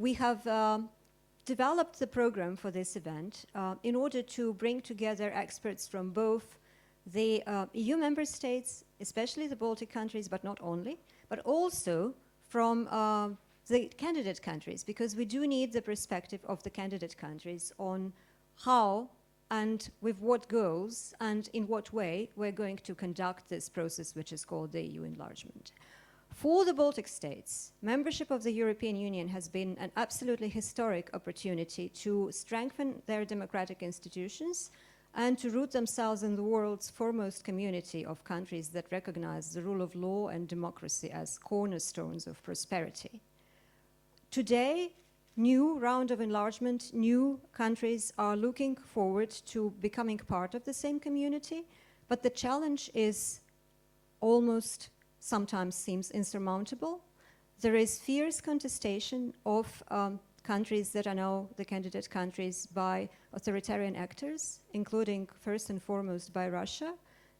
we have developed the program for this event in order to bring together experts from both the EU member states, especially the Baltic countries, but not only, but also from the candidate countries, because we do need the perspective of the candidate countries on how and with what goals and in what way we're going to conduct this process, which is called the EU enlargement. For the Baltic states, membership of the European Union has been an absolutely historic opportunity to strengthen their democratic institutions and to root themselves in the world's foremost community of countries that recognize the rule of law and democracy as cornerstones of prosperity. Today, new round of enlargement, new countries are looking forward to becoming part of the same community, but the challenge is almost sometimes seems insurmountable. There is fierce contestation of countries that are now the candidate countries by authoritarian actors, including first and foremost by Russia.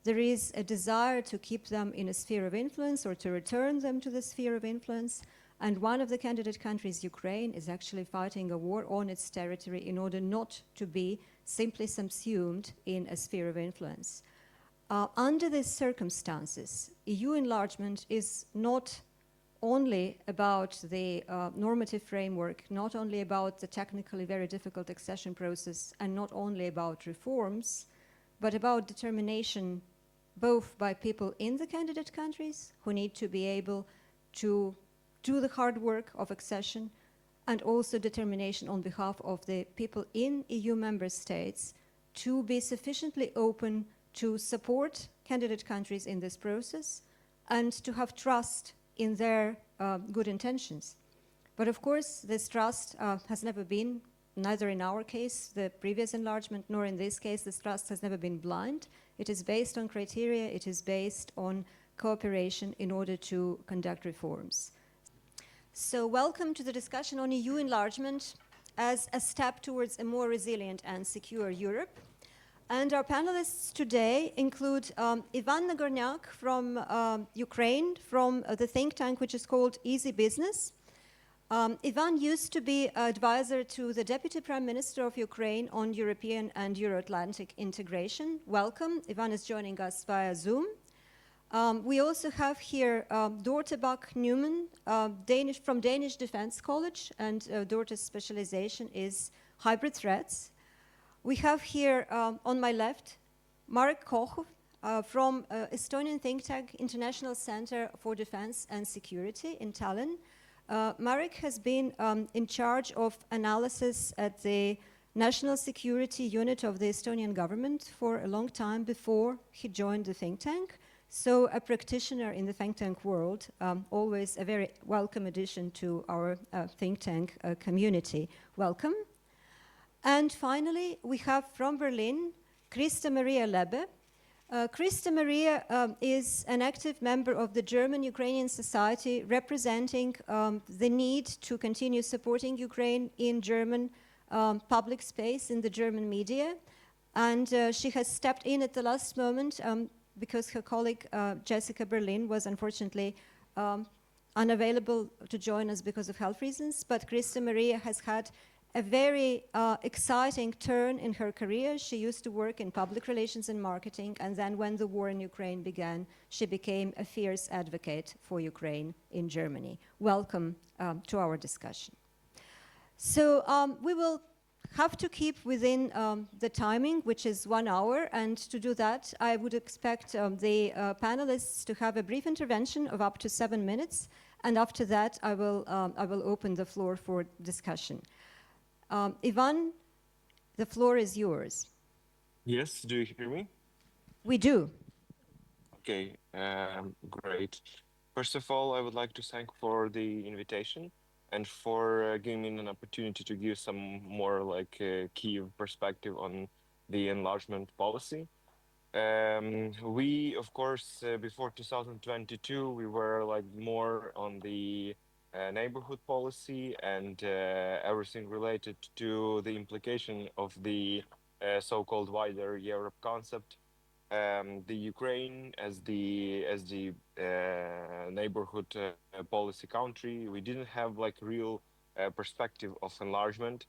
There is a desire to keep them in a sphere of influence or to return them to the sphere of influence. And one of the candidate countries, Ukraine, is actually fighting a war on its territory in order not to be simply subsumed in a sphere of influence. Under these circumstances, EU enlargement is not only about the normative framework, not only about the technically very difficult accession process, and not only about reforms, but about determination both by people in the candidate countries who need to be able to do the hard work of accession, and also determination on behalf of the people in EU member states to be sufficiently open to support candidate countries in this process and to have trust in their good intentions. But of course, this trust has never been, neither in our case, the previous enlargement, nor in this case, this trust has never been blind. It is based on criteria, it is based on cooperation in order to conduct reforms. So welcome to the discussion on EU enlargement as a step towards a more resilient and secure Europe. And our panelists today include Ivan Nagornyak from Ukraine, from the think tank which is called Easy Business. Ivan used to be advisor to the Deputy Prime Minister of Ukraine on European and Euro-Atlantic integration. Welcome. Ivan is joining us via Zoom. We also have here Dorthe Bach Nyeman, from Danish Defense College, and Dorthe's specialization is hybrid threats. We have here on my left Marek Kohv from Estonian think tank International Center for Defense and Security in Tallinn. Marek has been in charge of analysis at the National Security Unit of the Estonian government for a long time before he joined the think tank. So a practitioner in the think tank world, always a very welcome addition to our think tank community. Welcome. And finally, we have from Berlin, Krista-Marija Läbe. Krista-Marija is an active member of the German-Ukrainian Society representing the need to continue supporting Ukraine in German public space, in the German media. And she has stepped in at the last moment because her colleague Jessica Berlin was unfortunately unavailable to join us because of health reasons. But Krista-Marija has had a very exciting turn in her career. She used to work in public relations and marketing, and then when the war in Ukraine began, she became a fierce advocate for Ukraine in Germany. Welcome to our discussion. So we will have to keep within the timing, which is 1 hour, and to do that, I would expect the panelists to have a brief intervention of up to 7 minutes, and after that, I will open the floor for discussion. Ivan, the floor is yours. Yes, do you hear me? We do. Okay, great. First of all, I would like to thank for the invitation and for giving me an opportunity to give some more like key perspective on the enlargement policy. We, of course, before 2022, we were like more on the neighborhood policy and everything related to the implication of the so-called wider Europe concept. The Ukraine as the neighborhood policy country, we didn't have like real perspective of enlargement.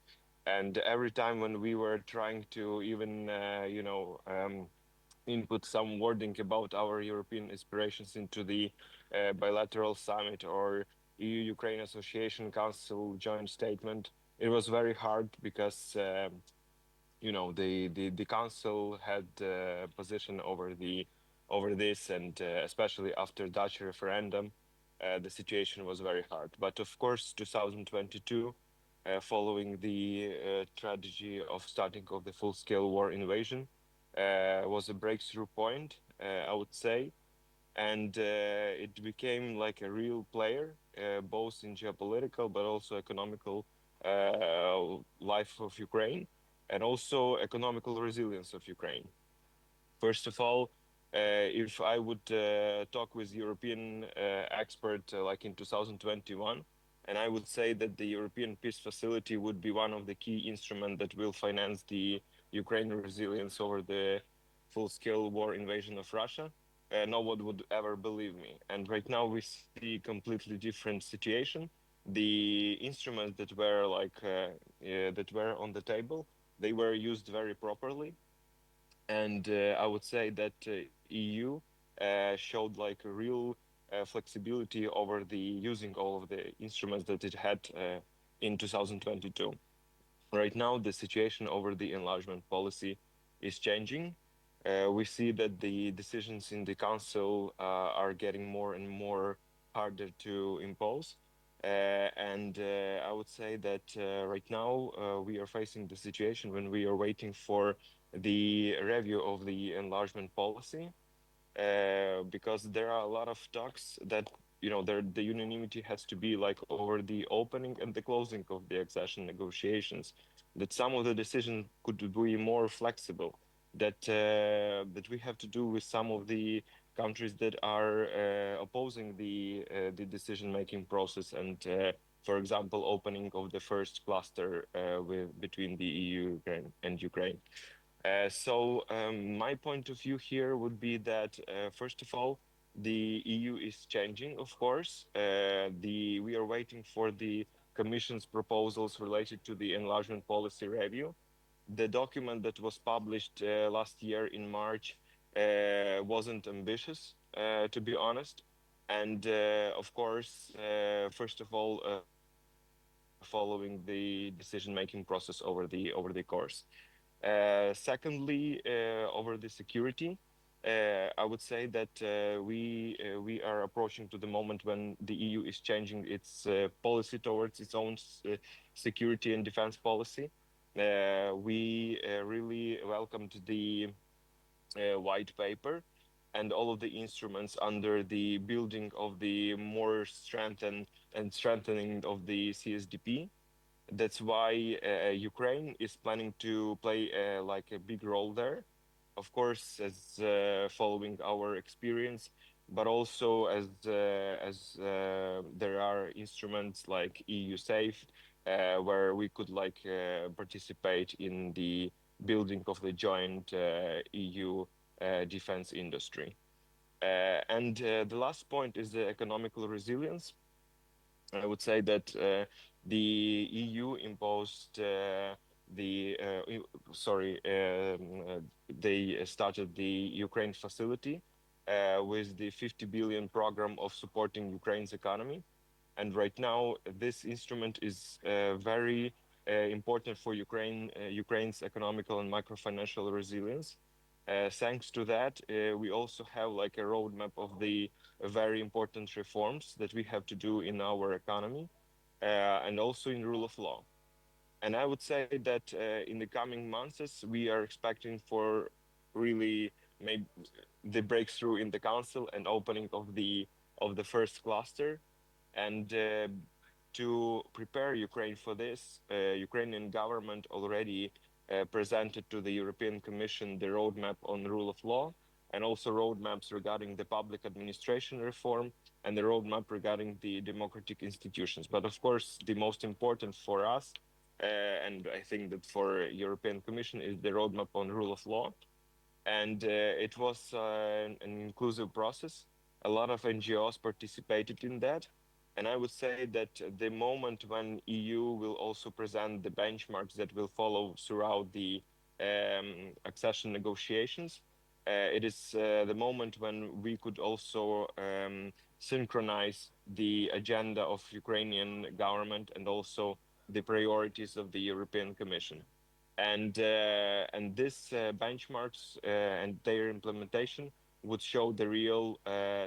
And every time when we were trying to even, input some wording about our European aspirations into the bilateral summit or EU-Ukraine Association Council joint statement, it was very hard because the council had position over this, and especially after Dutch referendum, the situation was very hard. But of course, 2022, following the tragedy of starting of the full-scale war invasion, was a breakthrough point, I would say, and it became like a real player, both in geopolitical but also economical life of Ukraine, and also economical resilience of Ukraine. First of all, if I would talk with European expert like in 2021, and I would say that the European Peace Facility would be one of the key instruments that will finance the Ukraine resilience over the full-scale war invasion of Russia, no one would ever believe me. And right now we see completely different situation. The instruments that were on the table, they were used very properly, and I would say that EU showed like a real flexibility over the using all of the instruments that it had in 2022. Right now, the situation over the enlargement policy is changing. We see that the decisions in the council are getting more and more harder to impose. And I would say that right now we are facing the situation when we are waiting for the review of the enlargement policy, because there are a lot of talks that the unanimity has to be like over the opening and the closing of the accession negotiations, that some of the decisions could be more flexible, that we have to do with some of the countries that are opposing the decision making process, and for example opening of the first cluster between the EU and Ukraine. My point of view here would be that first of all, the EU is changing, of course. We are waiting for the Commission's proposals related to the enlargement policy review. The document that was published last year in March wasn't ambitious, to be honest. And of course, first of all, following the decision-making process over the course. Secondly, over the security, I would say that we are approaching to the moment when the EU is changing its policy towards its own security and defense policy. We really welcomed the white paper and all of the instruments under the building of the more strengthened and strengthening of the CSDP. That's why Ukraine is planning to play like a big role there, of course, as following our experience, but also as there are instruments like EU Safe, where we could like participate in the building of the joint EU defense industry. And the last point is the economical resilience. I would say that the EU imposed they started the Ukraine facility with the 50 billion program of supporting Ukraine's economy. And right now, this instrument is very important for Ukraine's economical and microfinancial resilience. Thanks to that, we also have like a roadmap of the very important reforms that we have to do in our economy and also in rule of law. And I would say that in the coming months, we are expecting for really maybe the breakthrough in the council and opening of the first cluster. And to prepare Ukraine for this, Ukrainian government already presented to the European Commission the roadmap on rule of law, and also roadmaps regarding the public administration reform and the roadmap regarding the democratic institutions. But of course, the most important for us, and I think that for European Commission, is the roadmap on rule of law. And it was an inclusive process. A lot of NGOs participated in that. And I would say that the moment when EU will also present the benchmarks that will follow throughout the accession negotiations, it is the moment when we could also synchronize the agenda of Ukrainian government and also the priorities of the European Commission. And this benchmarks and their implementation would show the real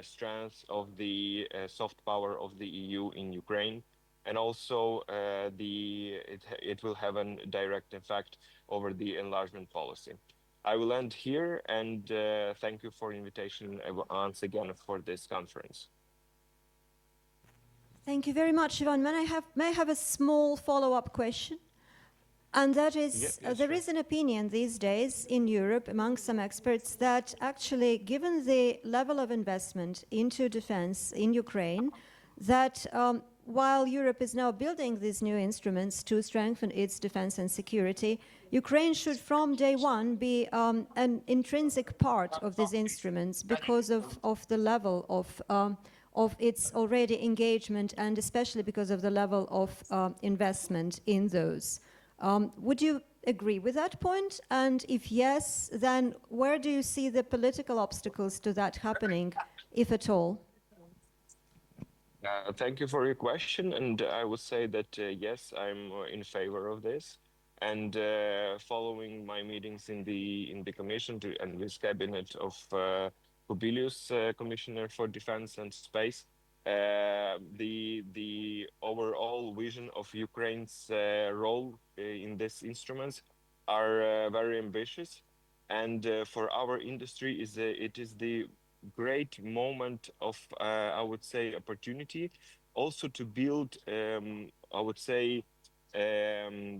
strength of the soft power of the EU in Ukraine, and also it will have a direct effect over the enlargement policy. I will end here and thank you for invitation once again for this conference. Thank you very much, Ivan. May I have a small follow-up question? And that is, there is an opinion these days in Europe among some experts that actually, given the level of investment into defense in Ukraine, that while Europe is now building these new instruments to strengthen its defense and security, Ukraine should from day one be an intrinsic part of these instruments because of the level of its already engagement and especially because of the level of investment in those. Would you agree with that point? And if yes, then where do you see the political obstacles to that happening, if at all? Thank you for your question. And I would say that, yes, I'm in favor of this. And following my meetings in the commission and with cabinet of Kubilius, Commissioner for Defense and Space, the overall vision of Ukraine's role in these instruments are very ambitious, and for our industry it is the great moment of I would say opportunity also to build I would say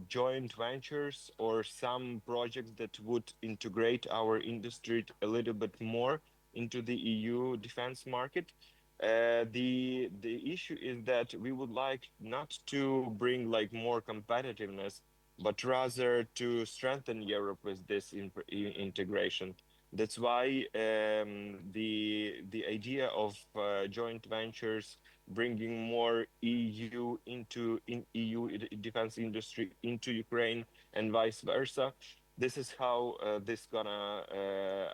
joint ventures or some projects that would integrate our industry a little bit more into the EU defense market. The issue is that we would like not to bring like more competitiveness, but rather to strengthen Europe with this integration. That's why the idea of joint ventures, bringing more EU EU defense industry into Ukraine and vice versa. This is how this gonna,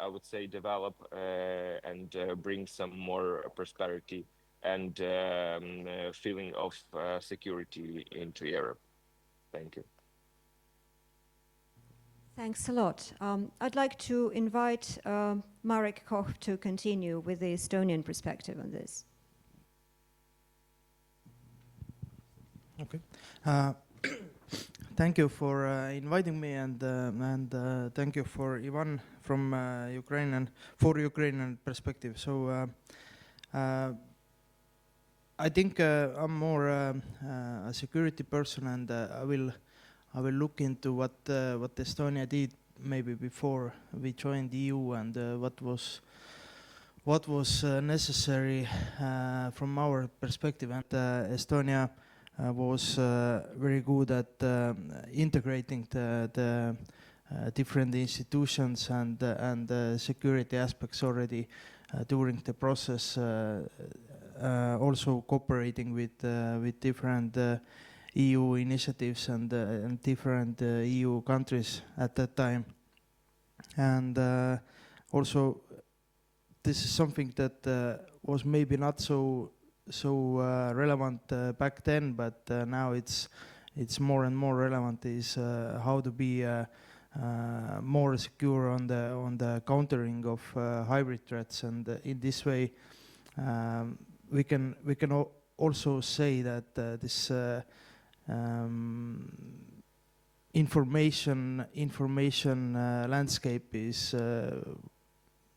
I would say, develop and bring some more prosperity and feeling of security into Europe. Thank you. Thanks a lot. I'd like to invite Marek Kohv to continue with the Estonian perspective on this. Okay. Thank you for inviting me, and thank you for Ivan from Ukrainian perspective. So I think I'm more a security person, and I will look into what Estonia did maybe before we joined the EU, and what was necessary from our perspective. And Estonia was very good at integrating the different institutions and security aspects already during the process, also cooperating with different EU initiatives and different EU countries at that time. And also this is something that was maybe not so relevant back then, but now it's more and more relevant, is how to be more secure on the countering of hybrid threats. And in this way we can also say that this information landscape is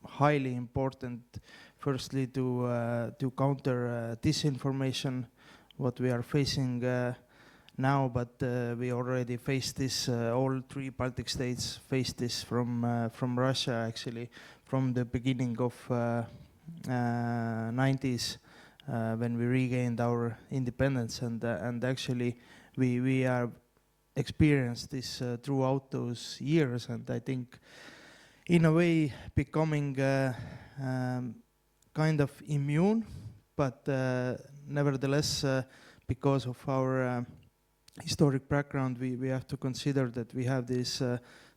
highly important. Firstly, to counter disinformation, what we are facing now, but we already faced this. All three Baltic states faced this from Russia, actually, from the beginning of 90s when we regained our independence, and actually we are experienced this throughout those years, and I think in a way becoming kind of immune, but nevertheless, because of our historic background, we have to consider that we have this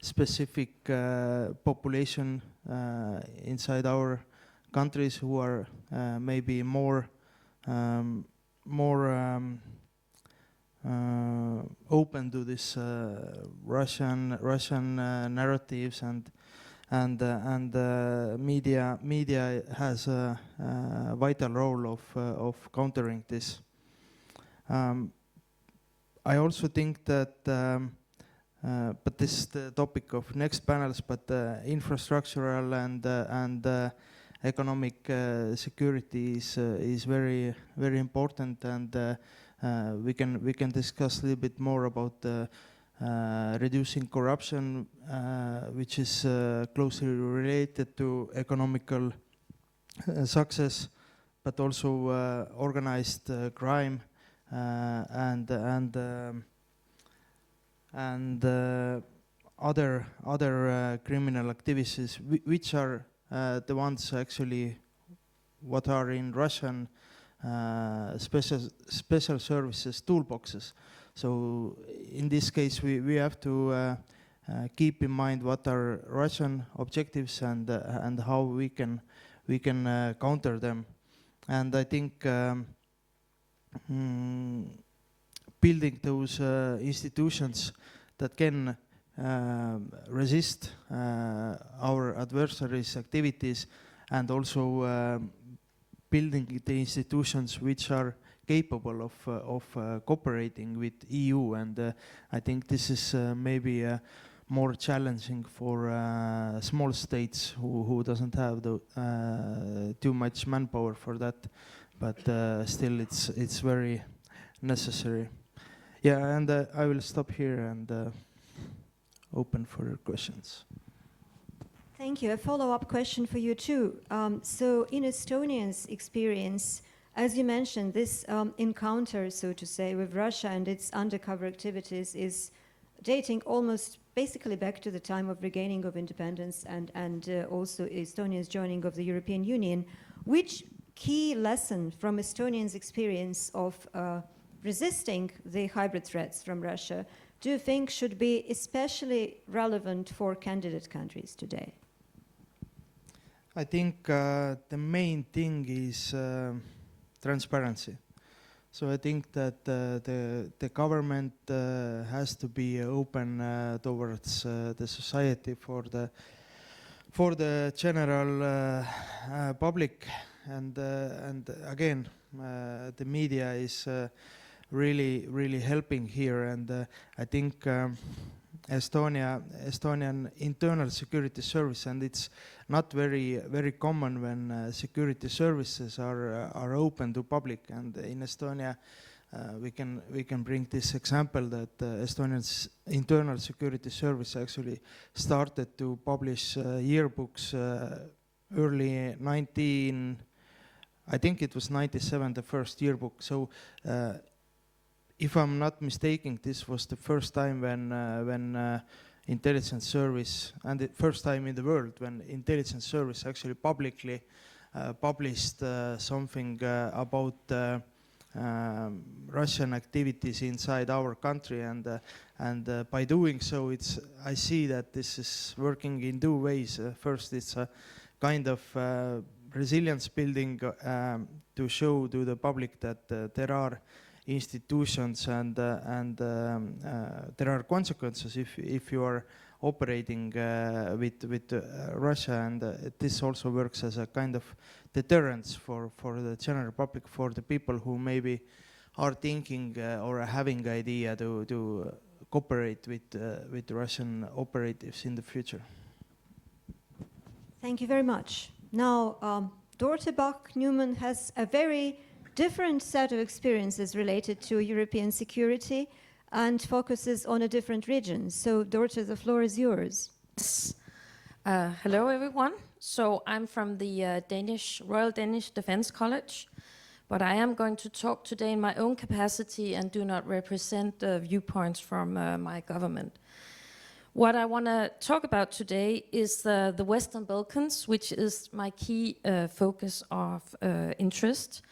specific population inside our countries who are maybe more open to this Russian narratives, and media has a vital role of countering this. I also think that, but this is the topic of next panels, but infrastructural and economic security is very important, and we can discuss a little bit more about reducing corruption, which is closely related to economical success, but also organized crime and other criminal activities, which are the ones actually what are in Russian special services toolboxes. So in this case, we have to keep in mind what are Russian objectives and how we can counter them. And I think building those institutions that can resist our adversaries' activities, and also building the institutions which are capable of cooperating with EU. And I think this is maybe more challenging for small states who doesn't have too much manpower for that, but still it's very necessary. Yeah, and I will stop here and open for your questions. Thank you. A follow-up question for you too. So in Estonia's experience, as you mentioned, this encounter, so to say, with Russia and its undercover activities is dating almost basically back to the time of regaining of independence and also Estonia's joining of the European Union. Which key lesson from Estonians' experience of resisting the hybrid threats from Russia do you think should be especially relevant for candidate countries today? I think the main thing is transparency. So I think that the government has to be open towards the society for the general public, and again the media is really helping here, and I think Estonian internal security service, and it's not very common when security services are open to public. And in Estonia, we can bring this example that Estonia's internal security service actually started to publish yearbooks early 97, the first yearbook. So if I'm not mistaken, this was the first time when intelligence service, and the first time in the world when intelligence service actually publicly published something about Russian activities inside our country, and by doing so, I see that this is working in two ways. First, it's a kind of resilience building to show to the public that there are institutions and there are consequences if you are operating with Russia, and this also works as a kind of deterrence for the general public, for the people who maybe are thinking or having idea to cooperate with Russian operatives in the future. Thank you very much. Now, Dorthe, Bach, Nyeman has a very different set of experiences related to European security and focuses on a different region. So, Dorthe, the floor is yours. Hello, everyone. So I'm from the Royal Danish Defence College, but I am going to talk today in my own capacity and do not represent viewpoints from my government. What I want to talk about today is the Western Balkans, which is my key focus of interest.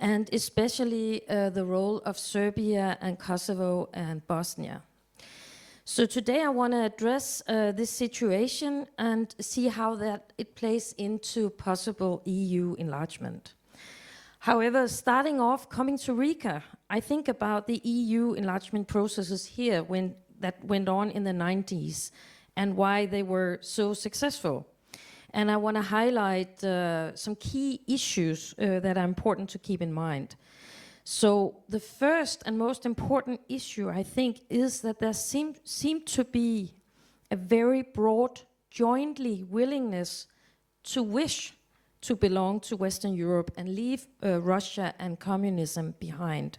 and especially the role of Serbia and Kosovo and Bosnia. So today I want to address this situation and see how that it plays into possible EU enlargement. However, starting off, coming to Riga, I think about the EU enlargement processes here that went on in the 90s and why they were so successful. And I want to highlight some key issues that are important to keep in mind. So the first and most important issue, I think, is that there seemed to be a very broad, jointly willingness to wish to belong to Western Europe and leave Russia and communism behind.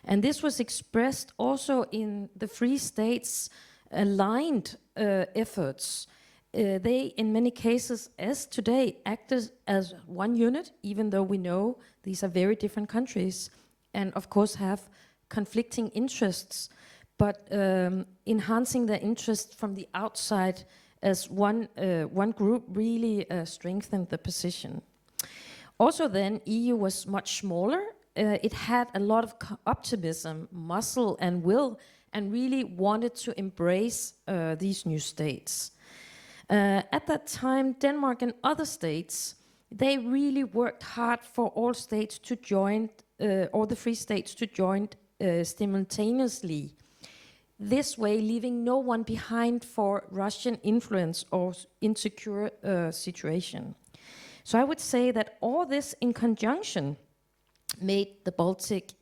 And this was expressed also in the Free States' aligned efforts. They, in many cases, as today, acted as one unit, even though we know these are very different countries and, of course, have conflicting interests, but enhancing their interests from the outside as one group really strengthened the position. Also then, EU was much smaller. It had a lot of optimism, muscle and will, and really wanted to embrace these new states. At that time, Denmark and other states, they really worked hard for all states to join, all the free states to join simultaneously. This way, leaving no one behind for Russian influence or insecure situation. So I would say that all this in conjunction made the Baltic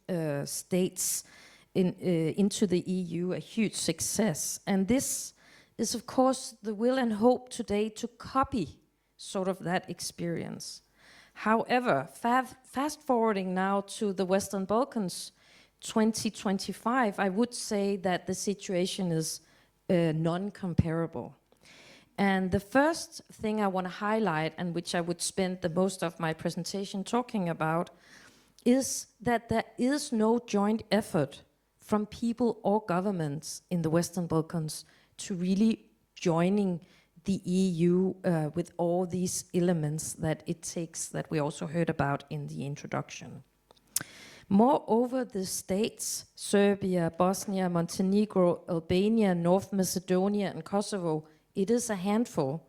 states into the EU a huge success. And this is, of course, the will and hope today to copy sort of that experience. However, fast forwarding now to the Western Balkans 2025, I would say that the situation is non-comparable. And the first thing I want to highlight, and which I would spend the most of my presentation talking about, is that there is no joint effort from people or governments in the Western Balkans to really joining the EU with all these elements that it takes, that we also heard about in the introduction. Moreover, the states, Serbia, Bosnia, Montenegro, Albania, North Macedonia, and Kosovo, it is a handful,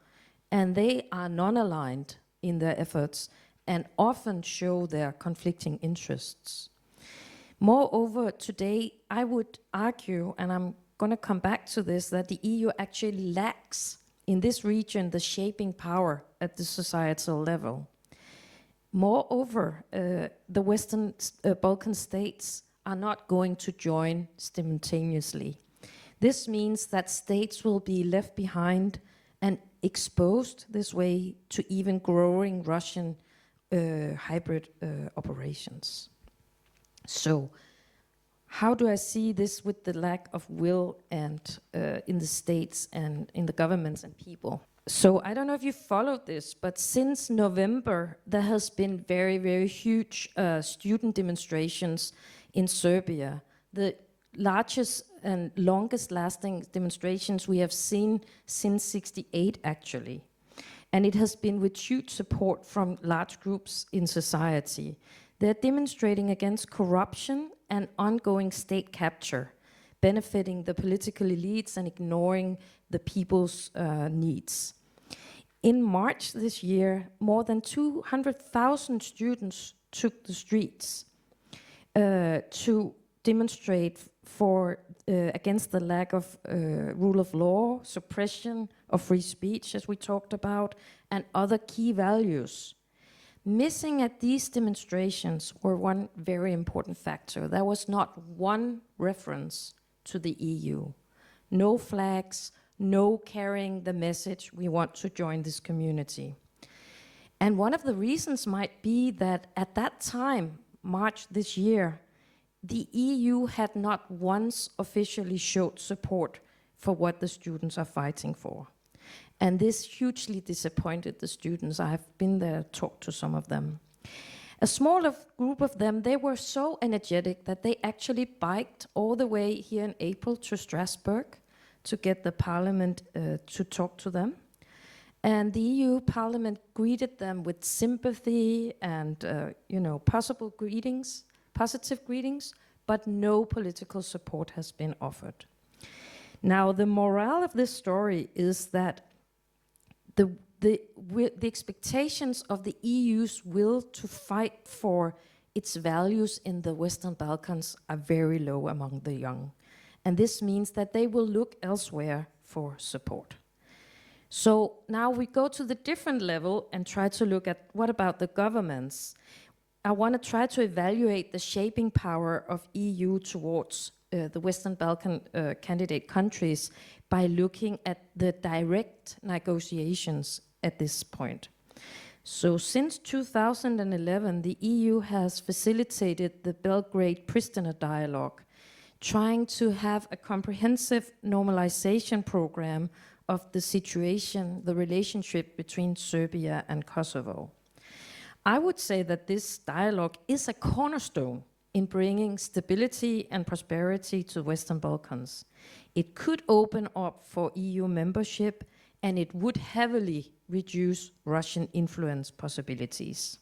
and they are non-aligned in their efforts and often show their conflicting interests. Moreover, today, I would argue, and I'm going to come back to this, that the EU actually lacks in this region the shaping power at the societal level. Moreover, the Western Balkan states are not going to join simultaneously. This means that states will be left behind and exposed this way to even growing Russian hybrid operations. So, how do I see this with the lack of will and in the states and in the governments and people? So I don't know if you followed this, but since November, there has been very, very huge student demonstrations in Serbia. The largest and longest lasting demonstrations we have seen since '68, actually. And it has been with huge support from large groups in society. They're demonstrating against corruption and ongoing state capture, benefiting the political elites and ignoring the people's needs. In March this year, more than 200,000 students took the streets to demonstrate for against the lack of rule of law, suppression of free speech, as we talked about, and other key values. Missing at these demonstrations were one very important factor. There was not one reference to the EU. No flags, no carrying the message, we want to join this community. And one of the reasons might be that at that time, March this year, the EU had not once officially showed support for what the students are fighting for. And this hugely disappointed the students. I have been there, talked to some of them. A smaller group of them, they were so energetic that they actually biked all the way here in April to Strasbourg to get the parliament to talk to them. And the EU Parliament greeted them with sympathy and, possible greetings, positive greetings, but no political support has been offered. Now, the morale of this story is that the expectations of the EU's will to fight for its values in the Western Balkans are very low among the young. And this means that they will look elsewhere for support. So now we go to the different level and try to look at what about the governments. I want to try to evaluate the shaping power of EU towards the Western Balkan candidate countries by looking at the direct negotiations at this point. So since 2011, the EU has facilitated the Belgrade-Pristina dialogue, trying to have a comprehensive normalization program of the situation, the relationship between Serbia and Kosovo. I would say that this dialogue is a cornerstone in bringing stability and prosperity to Western Balkans. It could open up for EU membership, and it would heavily reduce Russian influence possibilities.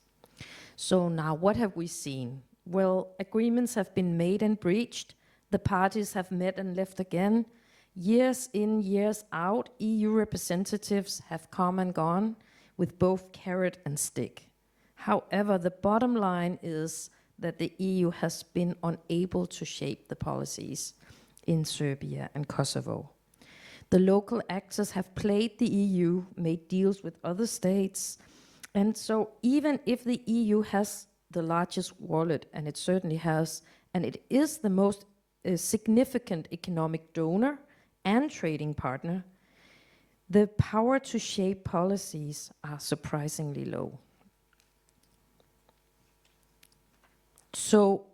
So now what have we seen? Well, agreements have been made and breached. The parties have met and left again. Years in, years out, EU representatives have come and gone with both carrot and stick. However, the bottom line is that the EU has been unable to shape the policies in Serbia and Kosovo. The local actors have played the EU, made deals with other states, and so even if the EU has the largest wallet, and it certainly has, and it is the most significant economic donor and trading partner, the power to shape policies are surprisingly low. So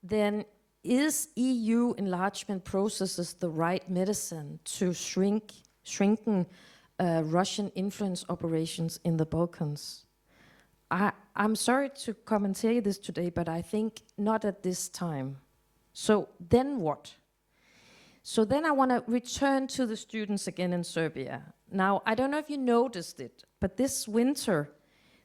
then, is EU enlargement processes the right medicine to shrinken Russian influence operations in the Balkans? I'm sorry to commentate this today, but I think not at this time. So then what? So then I want to return to the students again in Serbia. Now, I don't know if you noticed it, but this winter,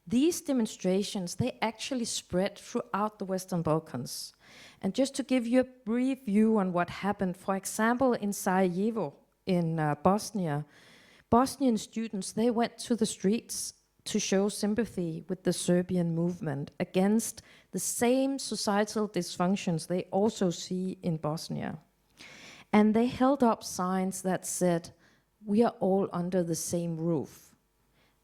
these demonstrations, they actually spread throughout the Western Balkans. And just to give you a brief view on what happened, for example, in Sarajevo, in Bosnia, Bosnian students, they went to the streets to show sympathy with the Serbian movement against the same societal dysfunctions they also see in Bosnia. And they held up signs that said, "We are all under the same roof."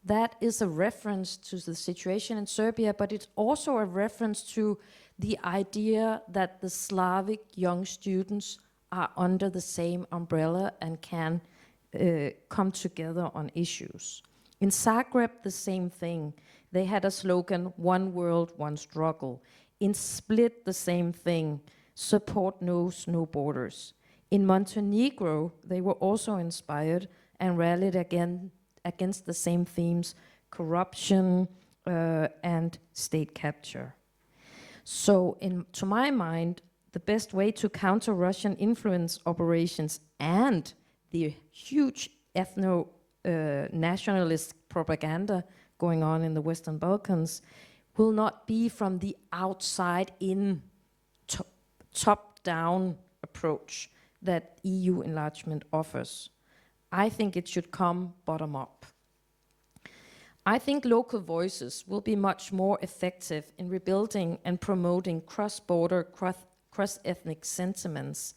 That is a reference to the situation in Serbia, but it's also a reference to the idea that the Slavic young students are under the same umbrella and can come together on issues. In Zagreb, the same thing. They had a slogan, "One world, one struggle." In Split, the same thing, "Support knows no borders." In Montenegro, they were also inspired and rallied again against the same themes, corruption and state capture. So to my mind, the best way to counter Russian influence operations and the huge ethno-nationalist propaganda going on in the Western Balkans will not be from the outside-in, top-down approach that EU enlargement offers. I think it should come bottom-up. I think local voices will be much more effective in rebuilding and promoting cross-border, cross-ethnic sentiments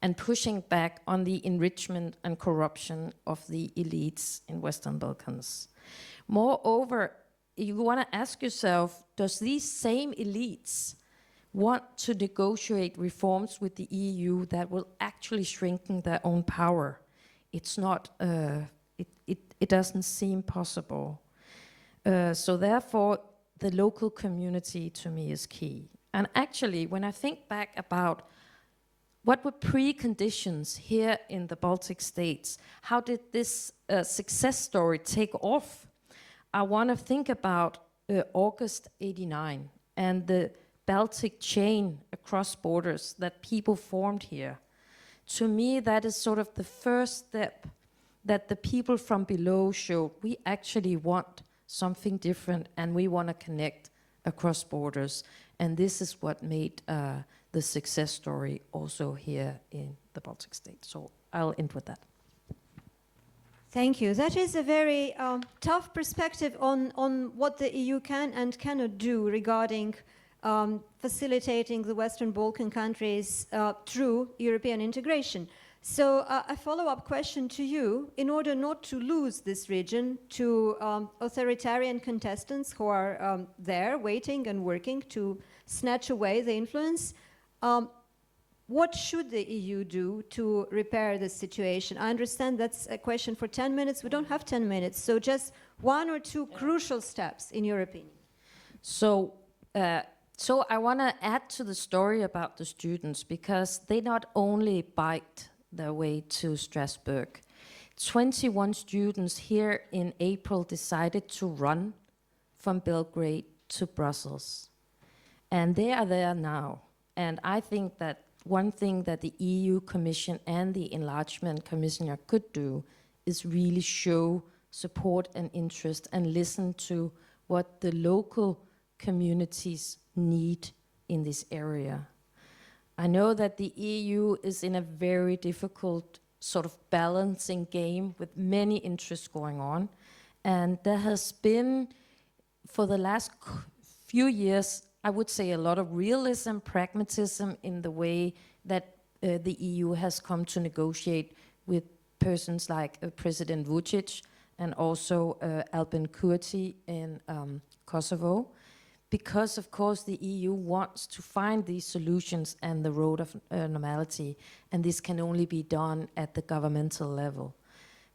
and pushing back on the enrichment and corruption of the elites in Western Balkans. Moreover, you want to ask yourself, does these same elites want to negotiate reforms with the EU that will actually strengthen their own power? It's not, it doesn't seem possible. So therefore, the local community to me is key. And actually, when I think back about what were preconditions here in the Baltic states, how did this success story take off? I want to think about August '89 and the Baltic chain across borders that people formed here. To me, that is sort of the first step that the people from below showed we actually want something different and we want to connect across borders. And this is what made the success story also here in the Baltic states. So I'll end with that. Thank you. That is a very tough perspective on what the EU can and cannot do regarding facilitating the Western Balkan countries through European integration. So a follow-up question to you, in order not to lose this region to authoritarian contestants who are there waiting and working to snatch away the influence, what should the EU do to repair this situation? I understand that's a question for 10 minutes. We don't have 10 minutes, so just one or two crucial steps, in your opinion. So I want to add to the story about the students, because they not only biked their way to Strasbourg. 21 students here in April decided to run from Belgrade to Brussels. And they are there now. And I think that one thing that the EU Commission and the Enlargement Commissioner could do is really show support and interest and listen to what the local communities need in this area. I know that the EU is in a very difficult sort of balancing game with many interests going on. And there has been, for the last few years, I would say a lot of realism, pragmatism in the way that the EU has come to negotiate with persons like President Vučić and also Albin Kurti in Kosovo. Because, of course, the EU wants to find these solutions and the road of normality, and this can only be done at the governmental level.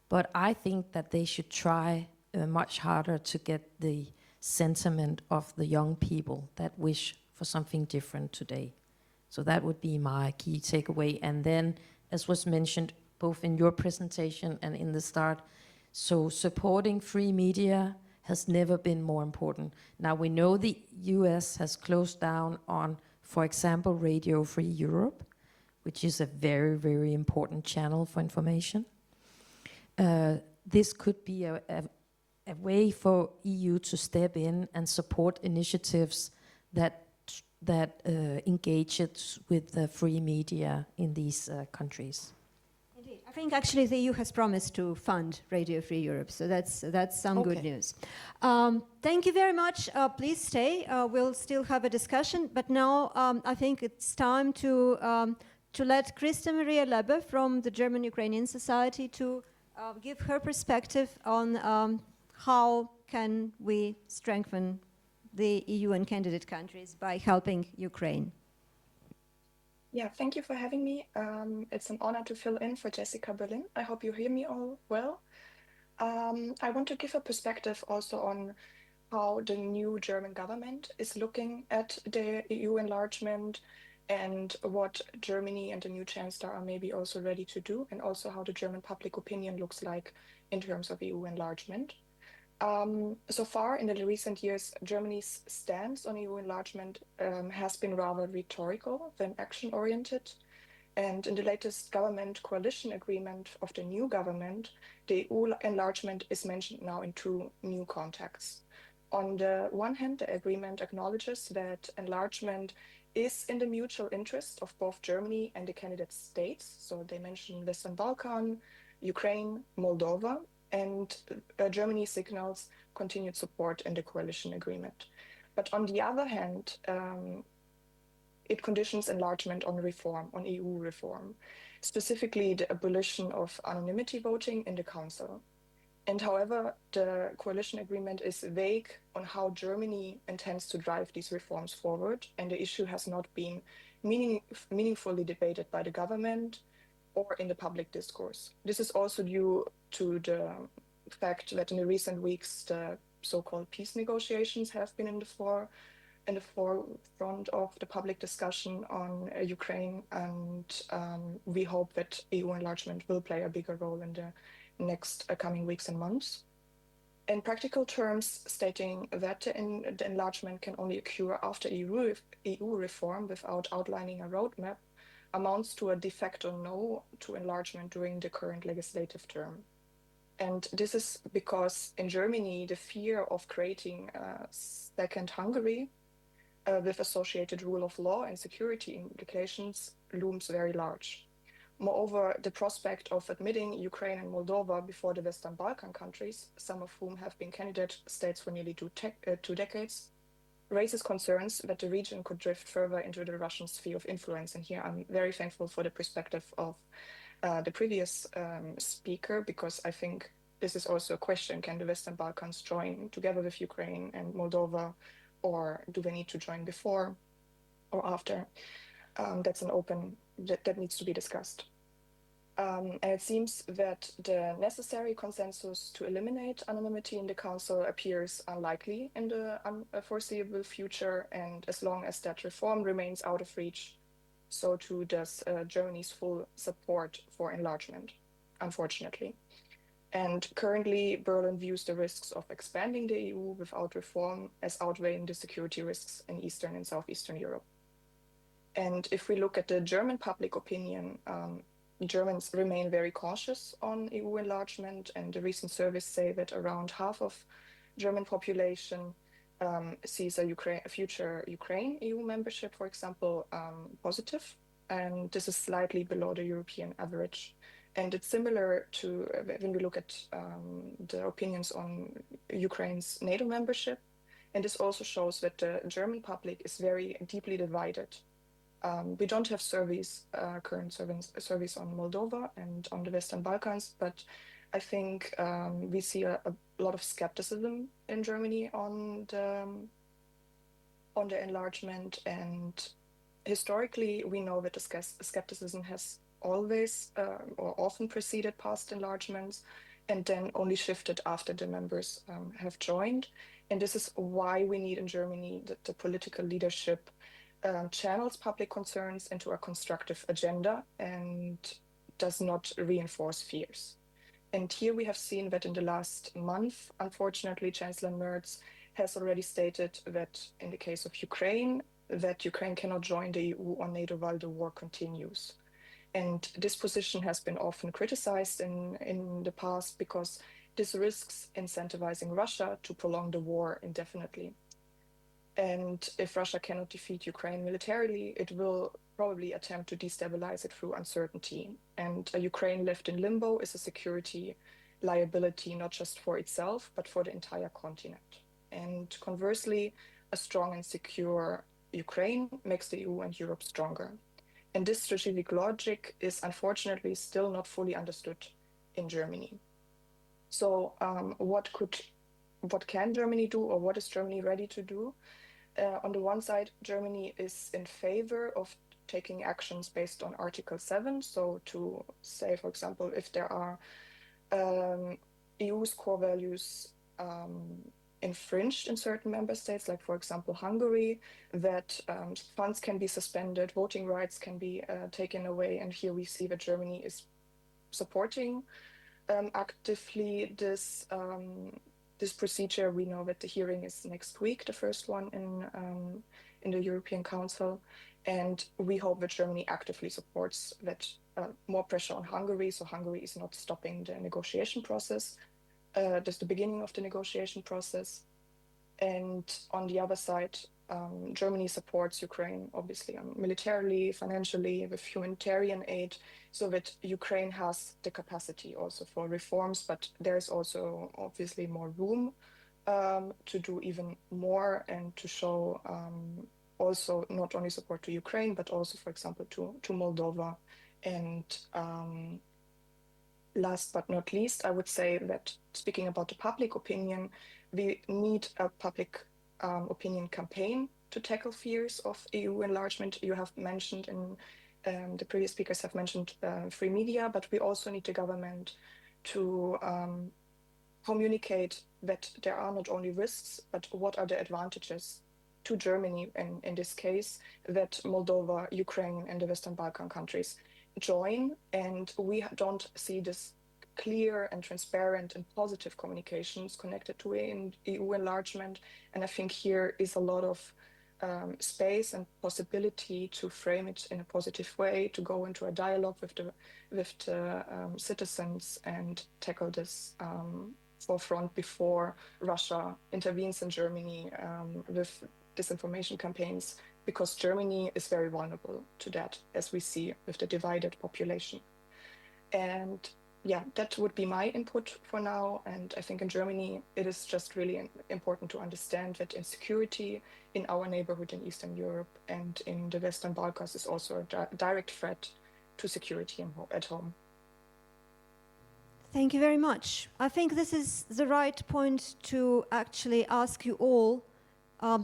But I think that they should try much harder to get the sentiment of the young people that wish for something different today. So that would be my key takeaway. And then, as was mentioned both in your presentation and in the start, so supporting free media has never been more important. Now we know the US has closed down on, for example, Radio Free Europe, which is a very, very important channel for information. This could be a way for EU to step in and support initiatives that engages with the free media in these countries. Indeed. I think actually the EU has promised to fund Radio Free Europe, so that's some good news. Thank you very much. Please stay. We'll still have a discussion, but now I think it's time to let Krista-Marija Läbe from the German Ukrainian Society to give her perspective on how can we strengthen the EU and candidate countries by helping Ukraine. Yeah, thank you for having me. It's an honor to fill in for Jessica Berlin. I hope you hear me all well. I want to give a perspective also on how the new German government is looking at the EU enlargement and what Germany and the new chancellor are maybe also ready to do, and also how the German public opinion looks like in terms of EU enlargement. So far in the recent years, Germany's stance on EU enlargement has been rather rhetorical than action-oriented. And in the latest government coalition agreement of the new government, the EU enlargement is mentioned now in two new contexts. On the one hand, the agreement acknowledges that enlargement is in the mutual interest of both Germany and the candidate states. So they mention Western Balkan, Ukraine, Moldova, and Germany signals continued support in the coalition agreement. But on the other hand, it conditions enlargement on reform, on EU reform, specifically the abolition of anonymity voting in the Council. And however, the coalition agreement is vague on how Germany intends to drive these reforms forward, and the issue has not been meaningfully debated by the government or in the public discourse. This is also due to the fact that in the recent weeks, the so-called peace negotiations have been in the forefront of the public discussion on Ukraine, and we hope that EU enlargement will play a bigger role in the next coming weeks and months. In practical terms, stating that the enlargement can only occur after EU reform without outlining a roadmap amounts to a de facto no to enlargement during the current legislative term. And this is because in Germany, the fear of creating a second Hungary with associated rule of law and security implications looms very large. Moreover, the prospect of admitting Ukraine and Moldova before the Western Balkan countries, some of whom have been candidate states for nearly two decades, raises concerns that the region could drift further into the Russian sphere of influence. And here I'm very thankful for the perspective of the previous speaker, because I think this is also a question: can the Western Balkans join together with Ukraine and Moldova, or do they need to join before or after? That's an open, that needs to be discussed. And it seems that the necessary consensus to eliminate anonymity in the Council appears unlikely in the foreseeable future, and as long as that reform remains out of reach, so too does Germany's full support for enlargement, unfortunately. And currently, Berlin views the risks of expanding the EU without reform as outweighing the security risks in Eastern and Southeastern Europe. And if we look at the German public opinion, Germans remain very cautious on EU enlargement, and the recent surveys say that around half of German population sees a future Ukraine EU membership, for example, positive, and this is slightly below the European average. And it's similar to when we look at the opinions on Ukraine's NATO membership, and this also shows that the German public is very deeply divided. We don't have current surveys on Moldova and on the Western Balkans, but I think we see a lot of skepticism in Germany on the enlargement. And historically, we know that the skepticism has always or often preceded past enlargements, and then only shifted after the members have joined. And this is why we need in Germany the political leadership channels public concerns into a constructive agenda and does not reinforce fears. And here we have seen that in the last month, unfortunately, Chancellor Merz has already stated that in the case of Ukraine, that Ukraine cannot join the EU or NATO while the war continues. And this position has been often criticized in the past because this risks incentivizing Russia to prolong the war indefinitely. And if Russia cannot defeat Ukraine militarily, it will probably attempt to destabilize it through uncertainty. And a Ukraine left in limbo is a security liability, not just for itself, but for the entire continent. And conversely, a strong and secure Ukraine makes the EU and Europe stronger. And this strategic logic is unfortunately still not fully understood in Germany. So what can Germany do, or what is Germany ready to do? On the one side, Germany is in favor of taking actions based on Article 7. So to say, for example, if there are EU's core values infringed in certain member states, like, for example, Hungary, that funds can be suspended, voting rights can be taken away. And here we see that Germany is supporting actively this procedure. We know that the hearing is next week, the first one in the European Council, and we hope that Germany actively supports that more pressure on Hungary, so Hungary is not stopping the negotiation process. That's the beginning of the negotiation process. And on the other side, Germany supports Ukraine, obviously, militarily, financially, with humanitarian aid, so that Ukraine has the capacity also for reforms. But there is also obviously more room to do even more and to show also not only support to Ukraine, but also, for example, to Moldova. And last but not least, I would say that speaking about the public opinion, we need a public opinion campaign to tackle fears of EU enlargement. You have mentioned, the previous speakers have mentioned free media, but we also need the government to communicate that there are not only risks, but what are the advantages to Germany, and in this case, that Moldova, Ukraine, and the Western Balkan countries join. And we don't see this clear and transparent and positive communications connected to EU enlargement. And I think here is a lot of space and possibility to frame it in a positive way, to go into a dialogue with the citizens and tackle this forefront before Russia intervenes in Germany with disinformation campaigns, because Germany is very vulnerable to that, as we see with the divided population. And yeah, that would be my input for now. And I think in Germany, it is just really important to understand that insecurity in our neighborhood in Eastern Europe and in the Western Balkans is also a direct threat to security at home. Thank you very much. I think this is the right point to actually ask you all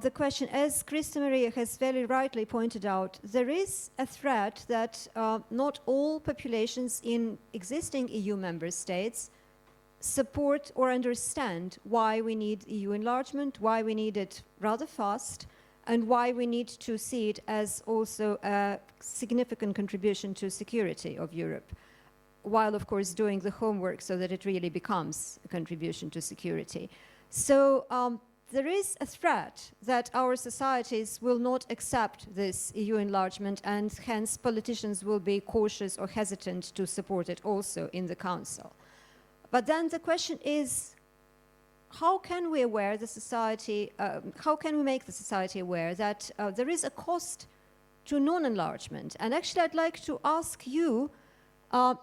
the question. As Krista-Marija has very rightly pointed out, there is a threat that not all populations in existing EU member states support or understand why we need EU enlargement, why we need it rather fast, and why we need to see it as also a significant contribution to security of Europe, while of course doing the homework so that it really becomes a contribution to security. So there is a threat that our societies will not accept this EU enlargement, and hence politicians will be cautious or hesitant to support it also in the Council. But then the question is, how can we make the society aware that there is a cost to non-enlargement? And actually I'd like to ask you,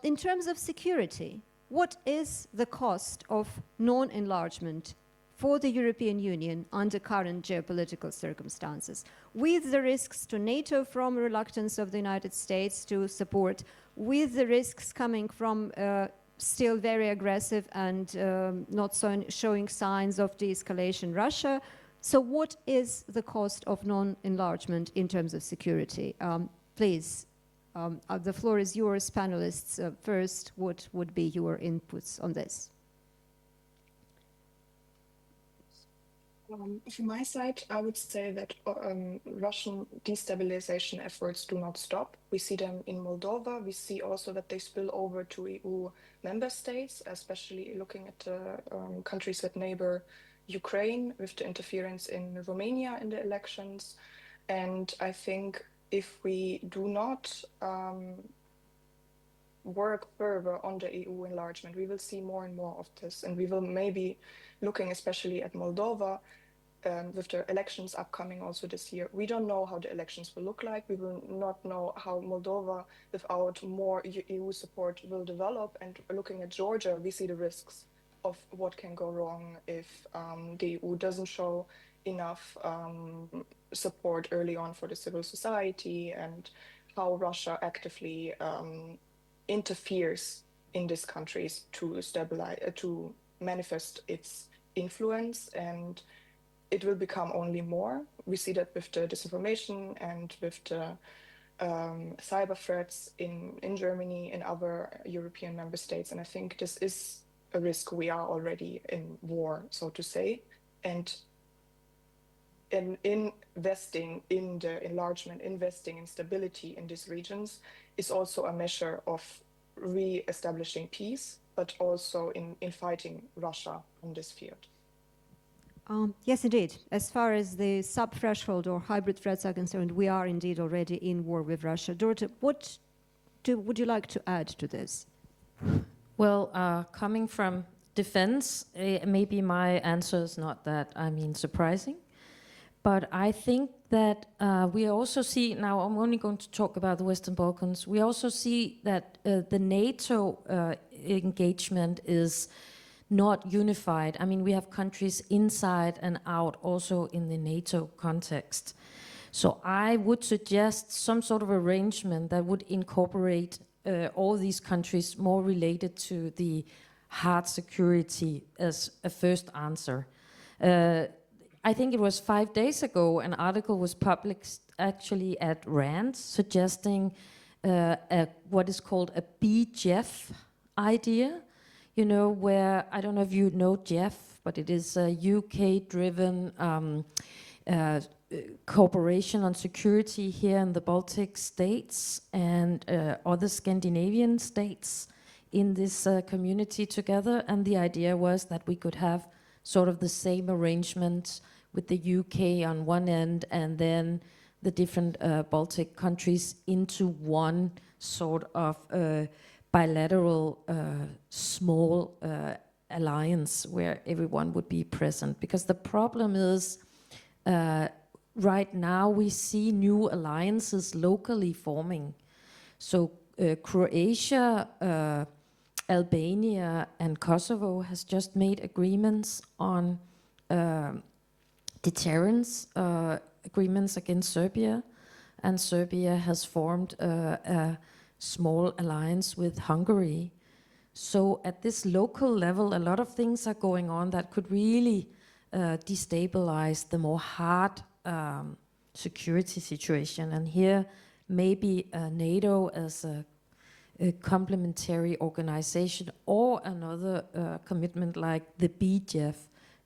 in terms of security, what is the cost of non-enlargement for the European Union under current geopolitical circumstances, with the risks to NATO from reluctance of the United States to support, with the risks coming from still very aggressive and not showing signs of de-escalation Russia? So what is the cost of non-enlargement in terms of security? Please, the floor is yours, panelists. First, what would be your inputs on this? From my side, I would say that Russian destabilization efforts do not stop. We see them in Moldova. We see also that they spill over to EU member states, especially looking at the countries that neighbor Ukraine, with the interference in Romania in the elections. And I think if we do not work further on the EU enlargement, we will see more and more of this. And we will maybe, looking especially at Moldova, with the elections upcoming also this year, we don't know how the elections will look like. We will not know how Moldova, without more EU support, will develop. And looking at Georgia, we see the risks of what can go wrong if the EU doesn't show enough support early on for the civil society, and how Russia actively interferes in these countries to stabilize, to manifest its influence, and it will become only more. We see that with the disinformation and with the cyber threats in Germany and other European member states. And I think this is a risk. We are already in war, so to say. And in investing in the enlargement, investing in stability in these regions is also a measure of re-establishing peace, but also in fighting Russia on this field. Yes, indeed. As far as the sub-threshold or hybrid threats are concerned, we are indeed already in war with Russia. Dorthe, what would you like to add to this? Well, coming from defense, maybe my answer is not that, surprising. But I think that we also see, now I'm only going to talk about the Western Balkans, we also see that the NATO engagement is not unified. I mean, we have countries inside and out also in the NATO context. So I would suggest some sort of arrangement that would incorporate all these countries more related to the hard security as a first answer. I think it was 5 days ago, an article was published actually at RAND suggesting what is called a BJEF idea, you know, where, I don't know if you know JEF, but it is a UK-driven cooperation on security here in the Baltic states and other Scandinavian states in this community together. And the idea was that we could have sort of the same arrangement with the UK on one end, and then the different Baltic countries into one sort of bilateral small alliance where everyone would be present. Because the problem is, right now we see new alliances locally forming. So Croatia, Albania and Kosovo has just made agreements on deterrence agreements against Serbia, and Serbia has formed a small alliance with Hungary. So at this local level, a lot of things are going on that could really destabilize the more hard security situation. And here, maybe NATO as a complementary organization or another commitment like the BJF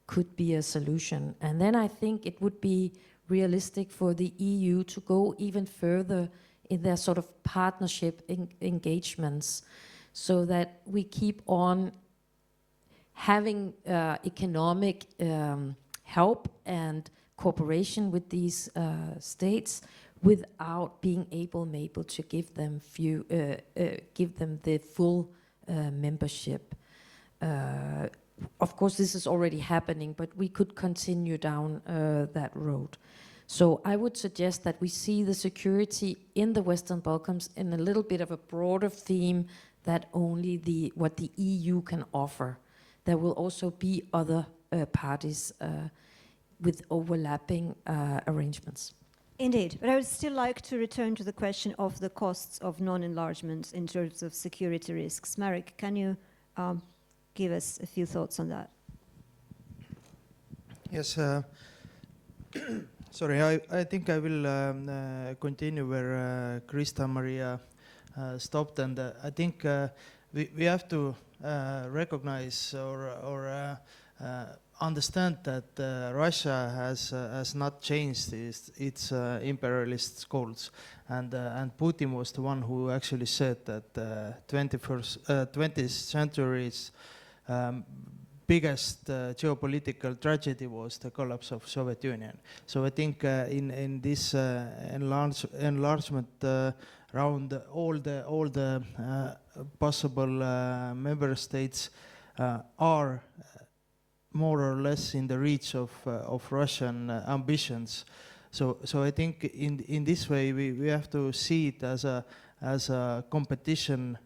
could be a solution. And then I think it would be realistic for the EU to go even further in their sort of partnership engagements, so that we keep on having economic help and cooperation with these states without being able to give them the full membership. Of course, this is already happening, but we could continue down that road. So I would suggest that we see the security in the Western Balkans in a little bit of a broader theme that only what the EU can offer. There will also be other parties with overlapping arrangements. Indeed, but I would still like to return to the question of the costs of non-enlargement in terms of security risks. Marek, can you give us a few thoughts on that? Yes, sorry, I think I will continue where Krista-Marija stopped, and I think we have to recognize or understand that Russia has not changed its imperialist goals, and Putin was the one who actually said that 20th century's biggest geopolitical tragedy was the collapse of Soviet Union. So I think in this enlargement round, all the possible member states are more or less in the reach of Russian ambitions. So I think in this way we have to see it as a competition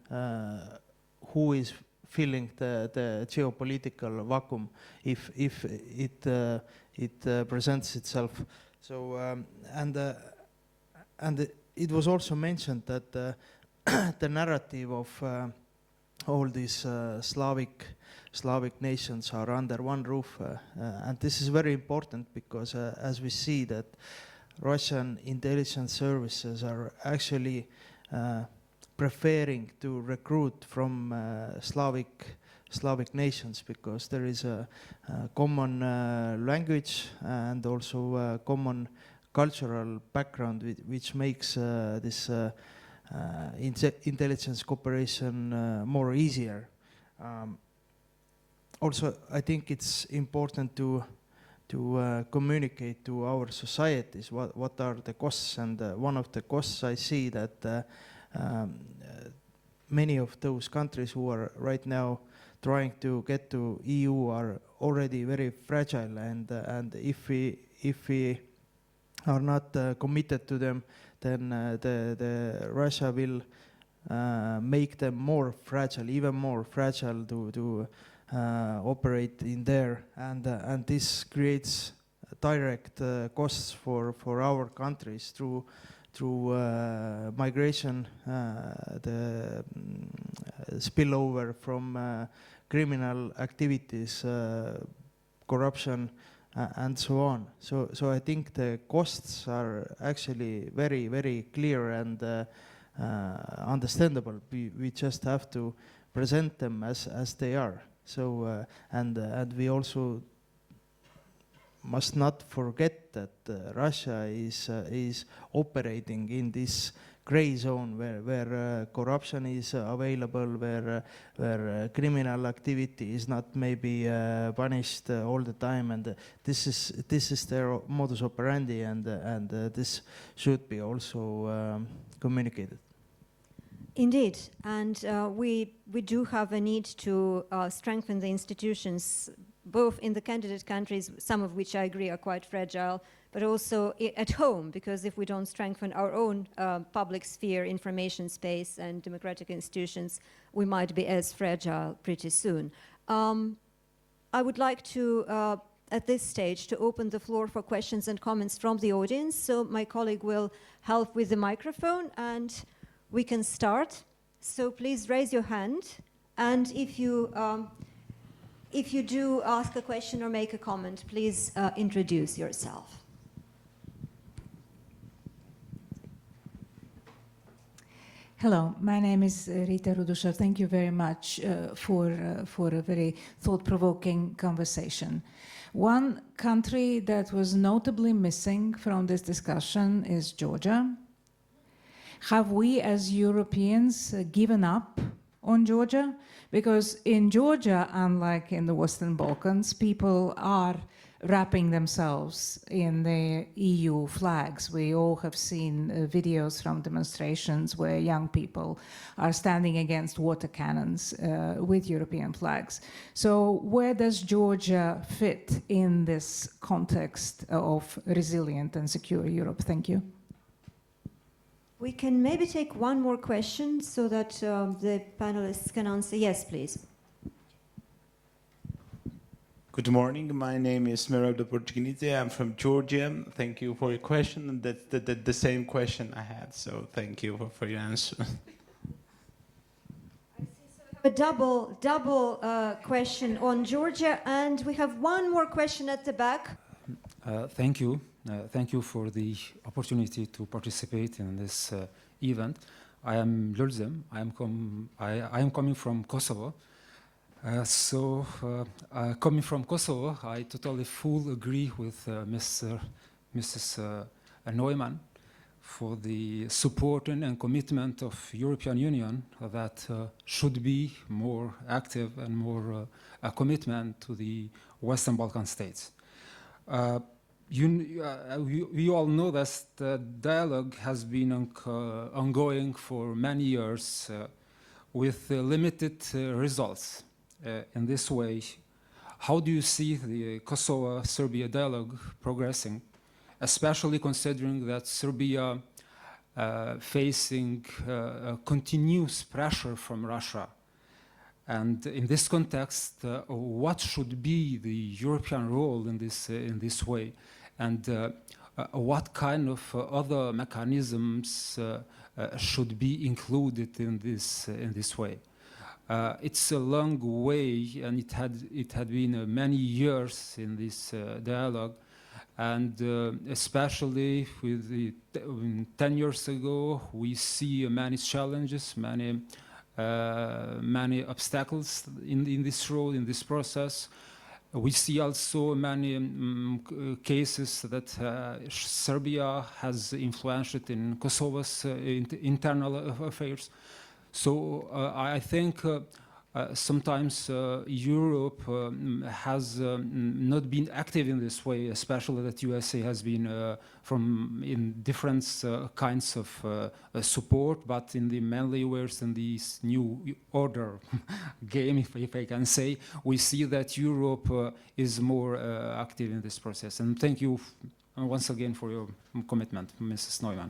who is filling the geopolitical vacuum if it presents itself. So and it was also mentioned that the narrative of all these Slavic nations are under one roof, and this is very important because as we see that Russian intelligence services are actually preferring to recruit from Slavic nations because there is a common language and also a common cultural background which makes this intelligence cooperation more easier. Also, I think it's important to communicate to our societies what are the costs, and one of the costs I see that many of those countries who are right now trying to get to EU are already very fragile, and if we are not committed to them, then the Russia will make them more fragile, even more fragile to operate in there, and this creates direct costs for our countries through migration, the spillover from criminal activities, corruption, and so on. So I think the costs are actually very, very clear and understandable. We just have to present them as they are. So and we also must not forget that Russia is operating in this gray zone where corruption is available, where criminal activity is not maybe punished all the time, and this is their modus operandi, and this should be also communicated. Indeed, and we do have a need to strengthen the institutions, both in the candidate countries, some of which I agree are quite fragile, but also at home, because if we don't strengthen our own public sphere, information space, and democratic institutions, we might be as fragile pretty soon. I would like to, at this stage, to open the floor for questions and comments from the audience. So my colleague will help with the microphone, and we can start. So please raise your hand, and if you do ask a question or make a comment, please introduce yourself. Hello, my name is Rita Rudushev. Thank you very much for a very thought-provoking conversation. One country that was notably missing from this discussion is Georgia. Have we as Europeans given up on Georgia? Because in Georgia, unlike in the Western Balkans, people are wrapping themselves in the EU flags. We all have seen videos from demonstrations where young people are standing against water cannons with European flags. So where does Georgia fit in this context of resilient and secure Europe? Thank you. We can maybe take one more question so that the panelists can answer. Yes, please. Good morning. My name is Marek. I'm from Georgia. Thank you for your question. That's the same question I had, so thank you for your answer. A double question on Georgia, and we have one more question at the back. Thank you. Thank you for the opportunity to participate in this event. I am Lulzem. I am coming from Kosovo. Coming from Kosovo, I totally fully agree with Mrs. Nyeman for the support and commitment of European Union that should be more active and more a commitment to the Western Balkan states. We all know that the dialogue has been ongoing for many years with limited results. In this way, how do you see the Kosovo-Serbia dialogue progressing, especially considering that Serbia facing continuous pressure from Russia? And in this context, what should be the European role in this way? And what kind of other mechanisms should be included in this way? It's a long way, and it had been many years in this dialogue, and especially with 10 years ago, we see many challenges, many obstacles in this road, in this process. We see also many cases that Serbia has influenced in Kosovo's internal affairs. So I think sometimes Europe has not been active in this way, especially that USA has been in different kinds of support, but in the mainly ways in this new order game, if I can say, we see that Europe is more active in this process. And thank you once again for your commitment, Mrs. Nyeman.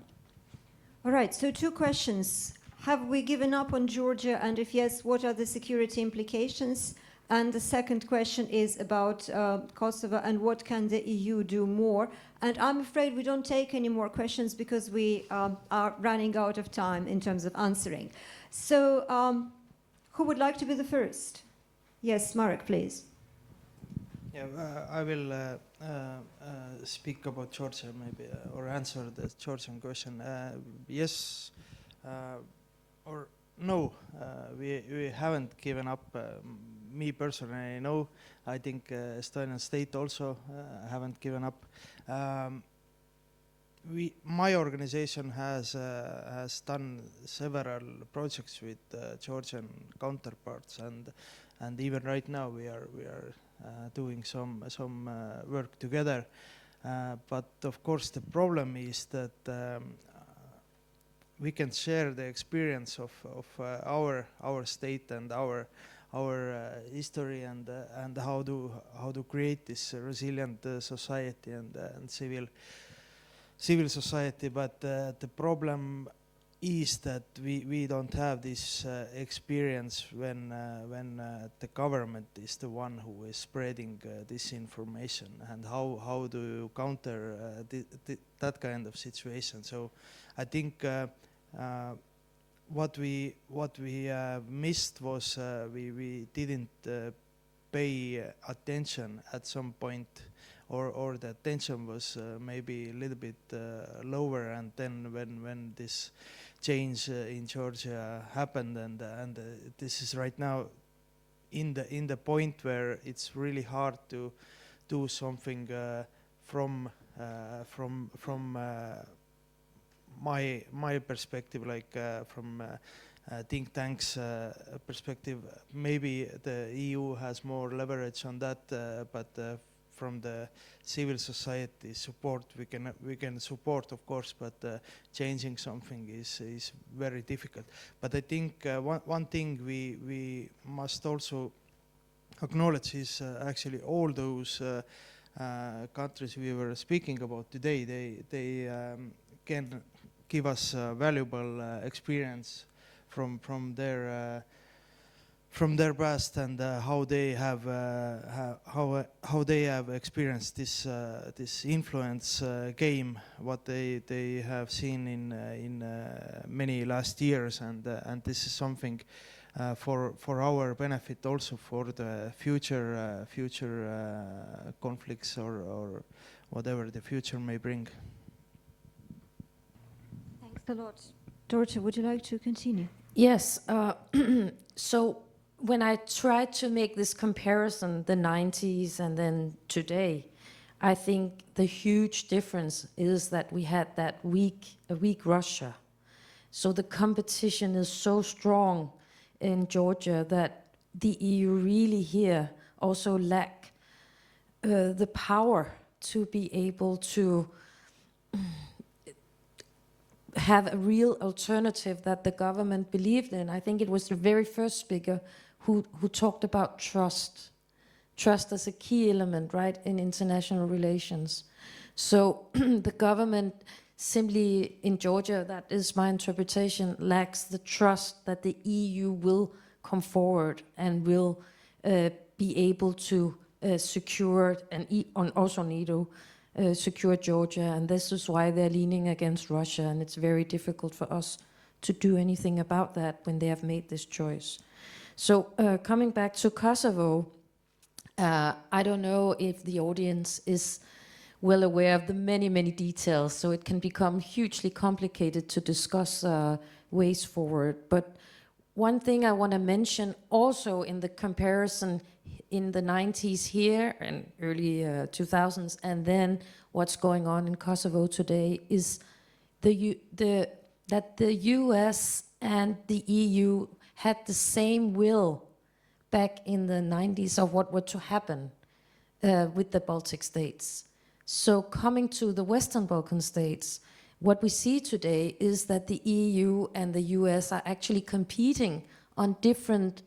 All right, so two questions. Have we given up on Georgia? And if yes, what are the security implications? And the second question is about Kosovo and what can the EU do more? And I'm afraid we don't take any more questions because we are running out of time in terms of answering. So who would like to be the first? Yes, Marek, please. Yeah, I will speak about Georgia maybe, or answer the Georgian question. Yes. Or no, we haven't given up. Me personally, no. I think Estonian state also haven't given up. my organization has done several projects with Georgian counterparts, and even right now we are doing some work together. But of course the problem is that we can share the experience of our state and our history and how to create this resilient society and civil society, but the problem is that we don't have this experience when the government is the one who is spreading this information, and how do you counter that kind of situation. So I think what we missed was we didn't pay attention at some point, or the attention was maybe a little bit lower, and then when this change in Georgia happened, and this is right now in the point where it's really hard to do something from my perspective, like from think tanks perspective. Maybe the EU has more leverage on that, but from the civil society support we can support, of course, but changing something is very difficult. But I think one thing we must also acknowledge is actually all those countries we were speaking about today, they can give us valuable experience from their past, and how they have experienced this influence game, what they have seen in many last years, and this is something for our benefit, also for the future conflicts or whatever the future may bring. Thanks a lot. Dorthe, would you like to continue? Yes. So when I tried to make this comparison, the 90s and then today, I think the huge difference is that we had a weak Russia. So the competition is so strong in Georgia that the EU really here also lack the power to be able to have a real alternative that the government believed in. I think it was the very first speaker who talked about trust. Trust as a key element, right, in international relations. So the government simply in Georgia, that is my interpretation, lacks the trust that the EU will come forward and will be able to secure, and also NATO, secure Georgia, and this is why they're leaning against Russia, and it's very difficult for us to do anything about that when they have made this choice. So coming back to Kosovo, I don't know if the audience is well aware of the many details, so it can become hugely complicated to discuss ways forward. But one thing I want to mention also in the comparison in the 90s here and early 2000s, and then what's going on in Kosovo today, is that the US and the EU had the same will back in the 90s of what were to happen with the Baltic states. So coming to the Western Balkan states, what we see today is that the EU and the US are actually competing on different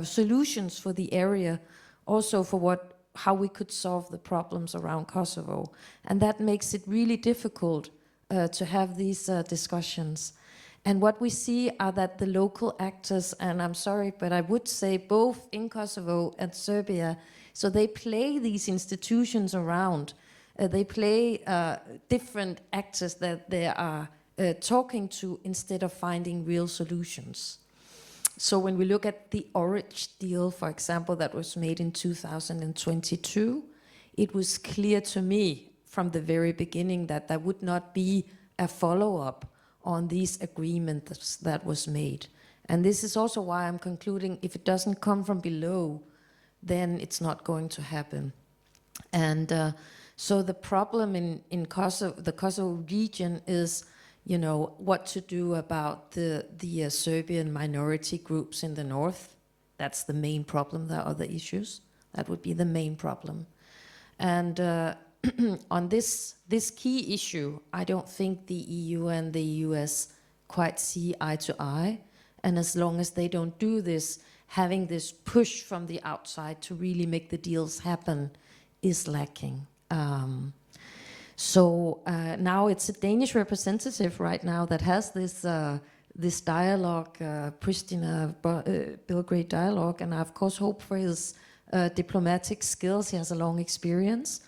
solutions for the area, also for how we could solve the problems around Kosovo. And that makes it really difficult to have these discussions. And what we see are that the local actors, and I'm sorry, but I would say both in Kosovo and Serbia, so they play these institutions around. They play different actors that they are talking to instead of finding real solutions. So when we look at the Orange deal, for example, that was made in 2022, it was clear to me from the very beginning that there would not be a follow-up on these agreements that was made. And this is also why I'm concluding if it doesn't come from below, then it's not going to happen. And So the problem in Kosovo, the Kosovo region is, you know, what to do about the Serbian minority groups in the north. That's the main problem. There are other issues. That would be the main problem. And on this key issue, I don't think the EU and the US quite see eye to eye. And as long as they don't do this, having this push from the outside to really make the deals happen is lacking. So now it's a Danish representative right now that has this dialogue, Pristina-Belgrade dialogue, and I of course hope for his diplomatic skills. He has a long experience,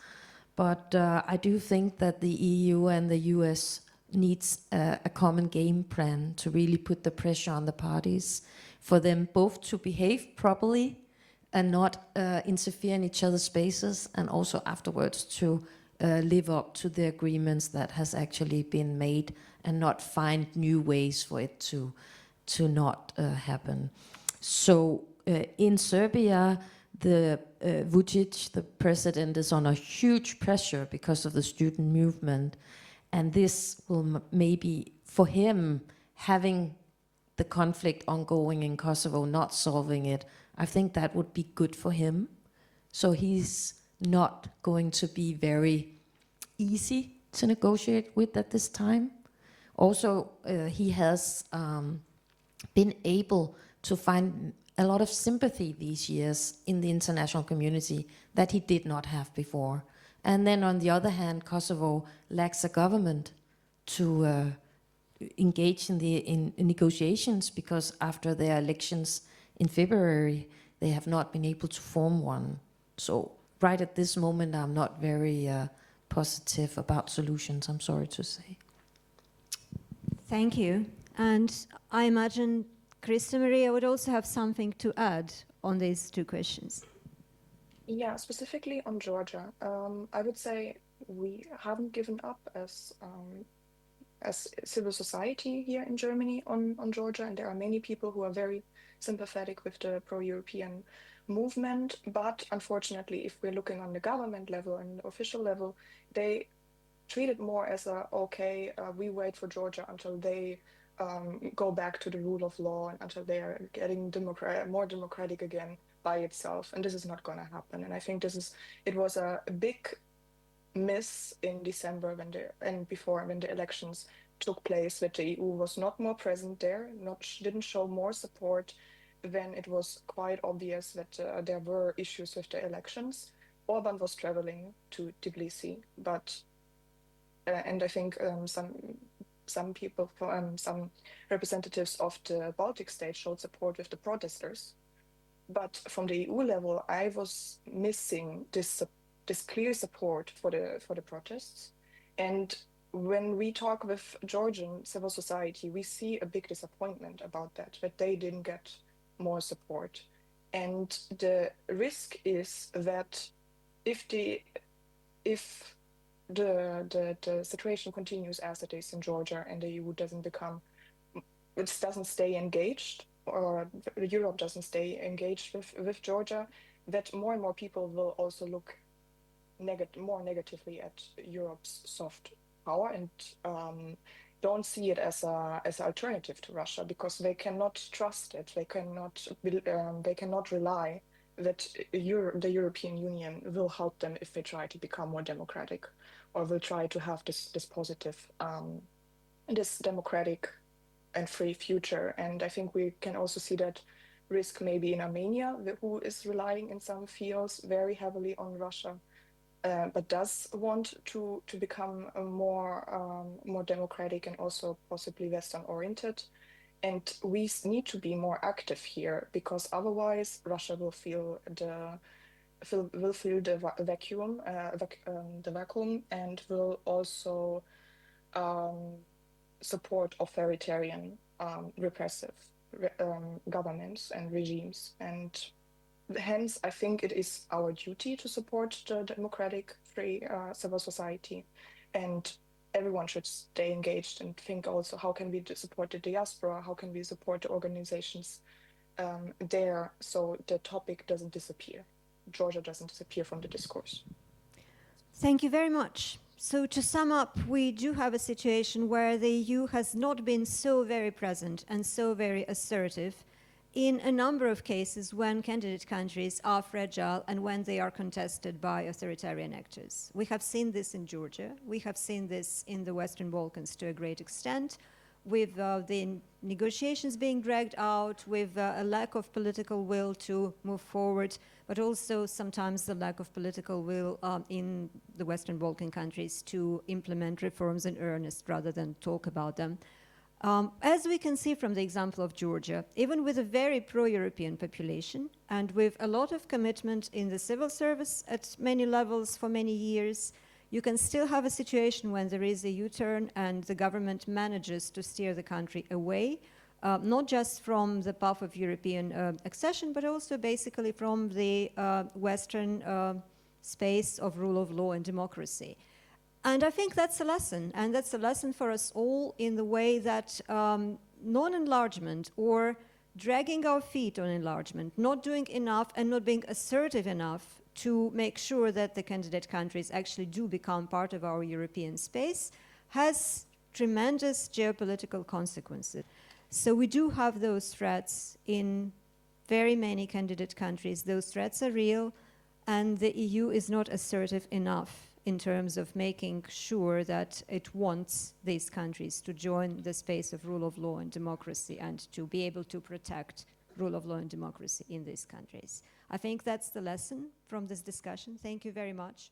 but I do think that the EU and the US needs a common game plan to really put the pressure on the parties for them both to behave properly and not interfere in each other's spaces, and also afterwards to live up to the agreements that has actually been made and not find new ways for it to not happen. So in Serbia, the Vučić, the president, is on a huge pressure because of the student movement, and this will maybe, for him, having the conflict ongoing in Kosovo, not solving it, I think that would be good for him. So he's not going to be very easy to negotiate with at this time. Also, he has been able to find a lot of sympathy these years in the international community that he did not have before. And then on the other hand, Kosovo lacks a government to engage in negotiations, because after their elections in February, they have not been able to form one. So right at this moment, I'm not very positive about solutions, I'm sorry to say. Thank you. And I imagine Krista-Marija would also have something to add on these two questions. Yeah, specifically on Georgia, I would say we haven't given up as civil society here in Germany on Georgia, and there are many people who are very sympathetic with the pro-European movement. But unfortunately, if we're looking on the government level and the official level, they treat it more as we wait for Georgia until they go back to the rule of law and until they are getting more democratic again by itself. And this is not going to happen. And I think it was a big miss in December when the elections took place, that the EU was not more present there, didn't show more support when it was quite obvious that there were issues with the elections. Orban was traveling to Tbilisi, but and I think some people, some representatives of the Baltic states showed support with the protesters. But from the EU level, I was missing this clear support for the protests. And when we talk with Georgian civil society, we see a big disappointment about that they didn't get more support. And the risk is that if the situation continues as it is in Georgia and the EU doesn't stay engaged, or Europe doesn't stay engaged with Georgia, that more and more people will also look more negatively at Europe's soft power and don't see it as an alternative to Russia, because they cannot trust it. They cannot rely that the European Union will help them if they try to become more democratic, or will try to have this positive, this democratic and free future. And I think we can also see that risk maybe in Armenia, who is relying in some fields very heavily on Russia, but does want to become more democratic and also possibly Western oriented. And we need to be more active here, because otherwise Russia will feel the vacuum, and will also support authoritarian, repressive governments and regimes. And hence, I think it is our duty to support the democratic, free civil society, and everyone should stay engaged and think also, how can we support the diaspora? How can we support the organizations there, so the topic doesn't disappear? Georgia doesn't disappear from the discourse. Thank you very much. So to sum up, we do have a situation where the EU has not been so very present and so very assertive in a number of cases when candidate countries are fragile and when they are contested by authoritarian actors. We have seen this in Georgia. We have seen this in the Western Balkans to a great extent, with the negotiations being dragged out, with a lack of political will to move forward, but also sometimes the lack of political will in the Western Balkan countries to implement reforms in earnest rather than talk about them. As we can see from the example of Georgia, even with a very pro-European population and with a lot of commitment in the civil service at many levels for many years, you can still have a situation when there is a U-turn and the government manages to steer the country away, not just from the path of European accession, but also basically from the Western space of rule of law and democracy. And I think that's a lesson, and that's a lesson for us all in the way that non-enlargement or dragging our feet on enlargement, not doing enough and not being assertive enough to make sure that the candidate countries actually do become part of our European space, has tremendous geopolitical consequences. So we do have those threats in very many candidate countries. Those threats are real, and the EU is not assertive enough in terms of making sure that it wants these countries to join the space of rule of law and democracy and to be able to protect rule of law and democracy in these countries. I think that's the lesson from this discussion. Thank you very much.